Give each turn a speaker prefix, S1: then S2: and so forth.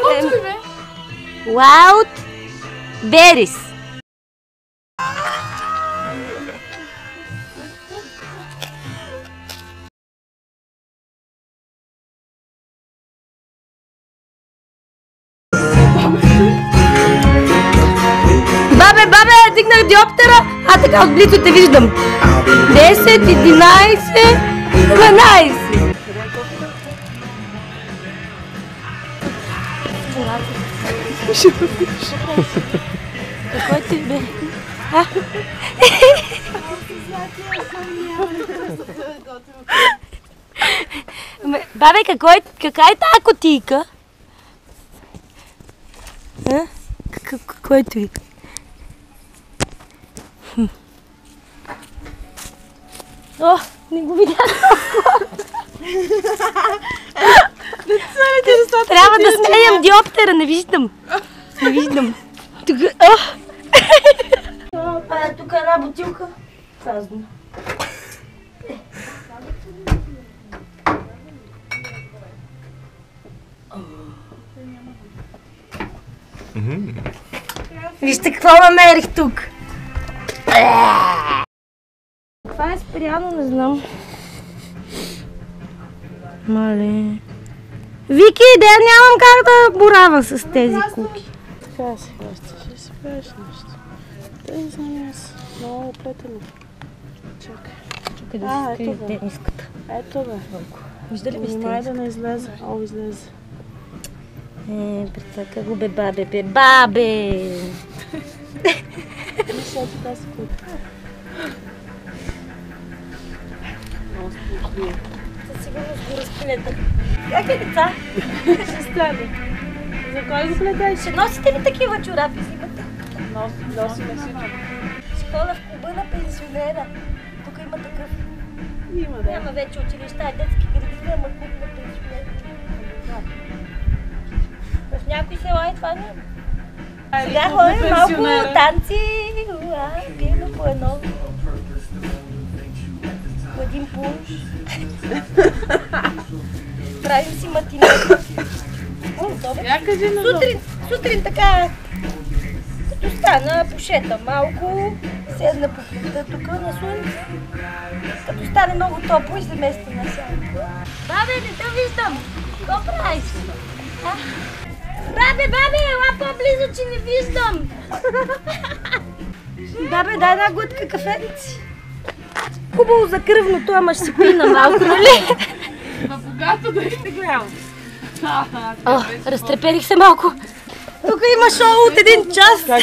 S1: Колко бе?
S2: Wild berries. Бабе, дигнах диоптера, а така от близо те виждам. 10, 11, 12. Какво ти бе? Бабе, каква е тая кутийка? Какво е това? О, не го видях. Трябва да сменям диоптера, не виждам. Не виждам. Тук е една бутилка. Празна. Вижте какво намерих тук. Това е спряно, не знам. Мале. Вики, да нямам как да борава с тези куки.
S1: Така се хващаш, ще си правиш нещо. Да не знам аз. Много оплетено. Чакай.
S2: Чакай да си скрия тениската.
S1: Ето бе.
S2: Вижда ли ми с
S1: Внимай да не излезе. О, излезе.
S2: Прецака го бе, бабе, бабе!
S1: Мисля, така се купи. Много спокойно.
S2: Със сигурност го разплета. Как е, деца?
S1: Ще стане. За кой го плетеш?
S2: Ще носите ли такива чорапи зимата?
S1: Носиме всичко.
S2: Ще ходя в клуба на пенсионера. Тук има такъв.
S1: Има, да.
S2: Няма вече училища, детски градини, ама клуб на пенсионера. В някои села и това няма. Сега ходим малко танци, пием по едно. По един пунш. Правим си матинета. Сутрин така, като стана, пошета малко, седна по плита тук на слънце. Като стане много топло и се места на сянка. Бабе, не те виждам! Какво правиш? Бабе, ела по-близо, че не виждам! Бабе, дай една глътка кафенци. Хубаво за кръвното, ама ще си пина малко, нали?
S1: На богато да сте гледал.
S2: Разтреперих се малко. Тук има шоу от 1 час.